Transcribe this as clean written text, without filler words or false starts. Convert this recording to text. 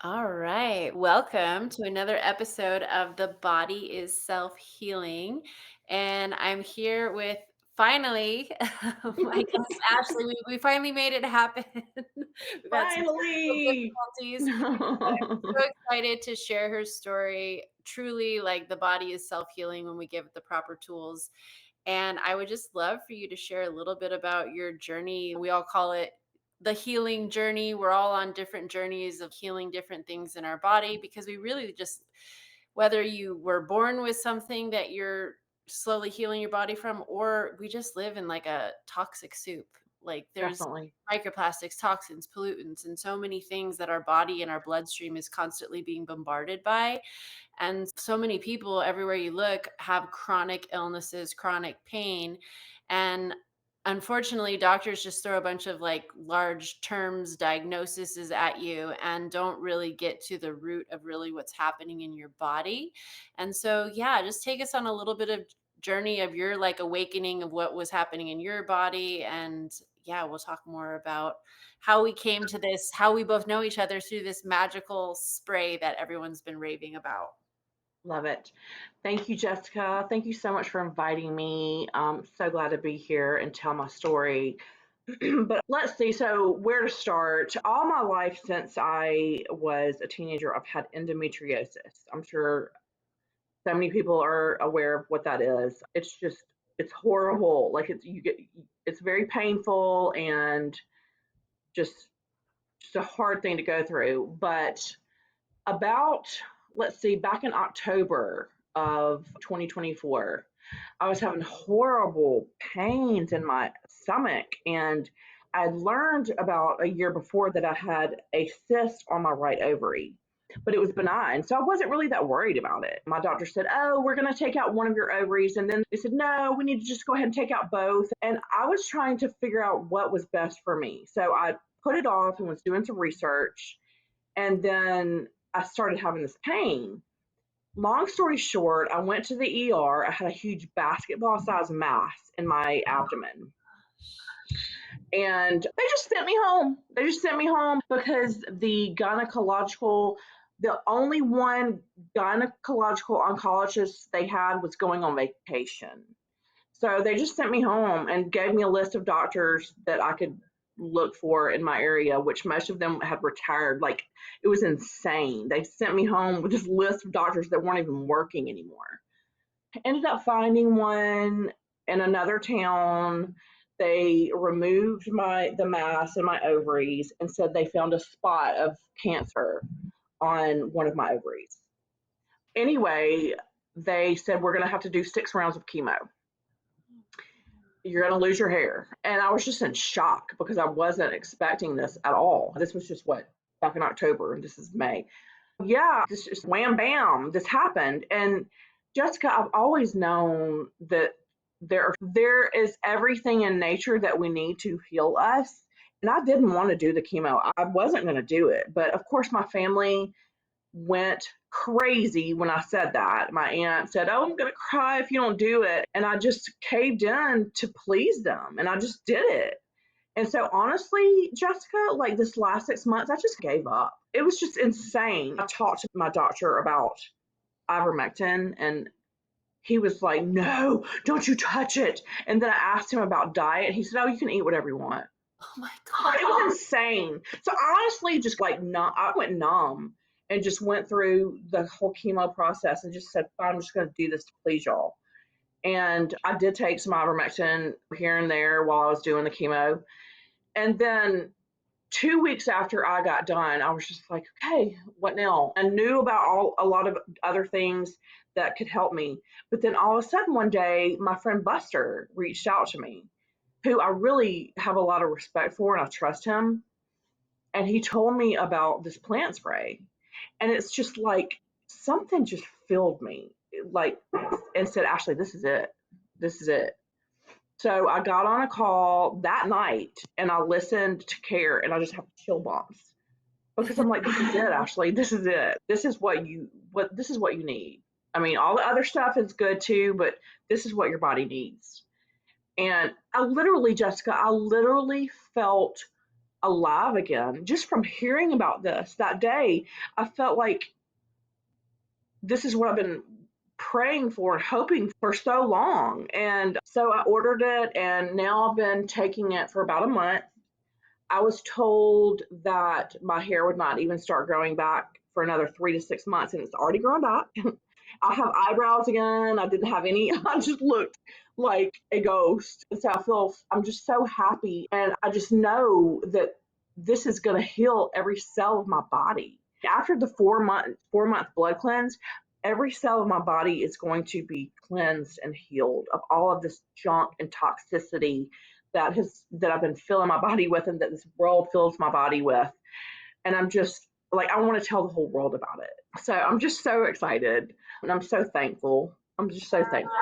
All right. Welcome to another episode of The Body is Self Healing. And I'm here with finally my guest, Ashley. We finally made it happen. We've had some technical Finally. difficulties. So excited to share her story. Truly, like the body is self healing when we give it the proper tools. And I would just love for you to share a little bit about your journey. We all call it the healing journey. We're all on different journeys of healing different things in our body because we really just, whether you were born with something that you're slowly healing your body from, or we just live in like a toxic soup. Like there's Definitely. microplastics, toxins, pollutants, and so many things that our body and our bloodstream is constantly being bombarded by. And so many people everywhere you look have chronic illnesses, chronic pain. And unfortunately, doctors just throw a bunch of like large terms, diagnoses at you and don't really get to the root of really what's happening in your body. And so, yeah, just take us on a little bit of journey of your like awakening of what was happening in your body. And yeah, we'll talk more about how we came to this, how we both know each other through this magical spray that everyone's been raving about. Love it. Thank you, Jessica. Thank you so much for inviting me. I'm so glad to be here and tell my story. But let's see. So, where to start? All my life since I was a teenager, I've had endometriosis. I'm sure so many people are aware of what that is. It's horrible. Like it's very painful and just, just a hard thing to go through. But about, let's see, back in October of 2024, I was having horrible pains in my stomach. And I learned about a year before that I had a cyst on my right ovary, but it was benign. So I wasn't really that worried about it. My doctor said, "Oh, we're going to take out one of your ovaries." And then they said, "No, we need to just go ahead and take out both." And I was trying to figure out what was best for me. So I put it off and was doing some research. And then I started having this pain. Long story short, I went to the ER. I had a huge basketball sized mass in my abdomen. And they just sent me home. They just sent me home because the only one gynecological oncologist they had was going on vacation. So they just sent me home and gave me a list of doctors that I could look for in my area, which most of them had retired. Like it was insane. They sent me home with this list of doctors that weren't even working anymore. I ended up finding one in another town. They removed the mass in my ovaries and said they found a spot of cancer on one of my ovaries. Anyway, they said we're going to have to do 6 rounds of chemo. You're going to lose your hair. And I was just in shock because I wasn't expecting this at all. This was just what, back in October, and this is May. Yeah, this just wham bam, this happened. And Jessica, I've always known that there is everything in nature that we need to heal us. And I didn't want to do the chemo. I wasn't going to do it. But of course, my family went crazy when I said that. My aunt said, "Oh, I'm going to cry if you don't do it." And I just caved in to please them and I just did it. And so, honestly, Jessica, like this last 6 months, I just gave up. It was just insane. I talked to my doctor about ivermectin and he was like, "No, don't you touch it." And then I asked him about diet. He said, "Oh, you can eat whatever you want." Oh my It god. was insane. So honestly, just like numb, I went numb and just went through the whole chemo process and just said, "Fine, I'm just going to do this to please y'all." And I did take some ivermectin here and there while I was doing the chemo. And then 2 weeks after I got done, I was just like, "Okay, what now?" I knew about a lot of other things that could help me. But then all of a sudden one day, my friend Buster reached out to me, who I really have a lot of respect for and I trust him. And he told me about this plant spray. And it's just like something just filled me, like, and said, "Ashley, this is it. This is it." So I got on a call that night and I listened to Care and I just have chill bumps because I'm like, "This is it, Ashley. This is it. This is what you need." I mean, all the other stuff is good too, but this is what your body needs. And I literally, Jessica, I literally felt alive again. Just from hearing about this that day, I felt like this is what I've been praying for and hoping for so long. And so I ordered it, and now I've been taking it for about a month. I was told that my hair would not even start growing back for another 3 to 6 months, and it's already growing back. I have eyebrows again. I didn't have any. I just looked like a ghost. And so I'm just so happy. And I just know that this is going to heal every cell of my body. After the 4-month blood cleanse, every cell of my body is going to be cleansed and healed of all of this junk and toxicity that I've been filling my body with, and that this world fills my body with. And I'm just like, I want to tell the whole world about it. So I'm just so excited, and I'm so thankful. I'm just so thankful.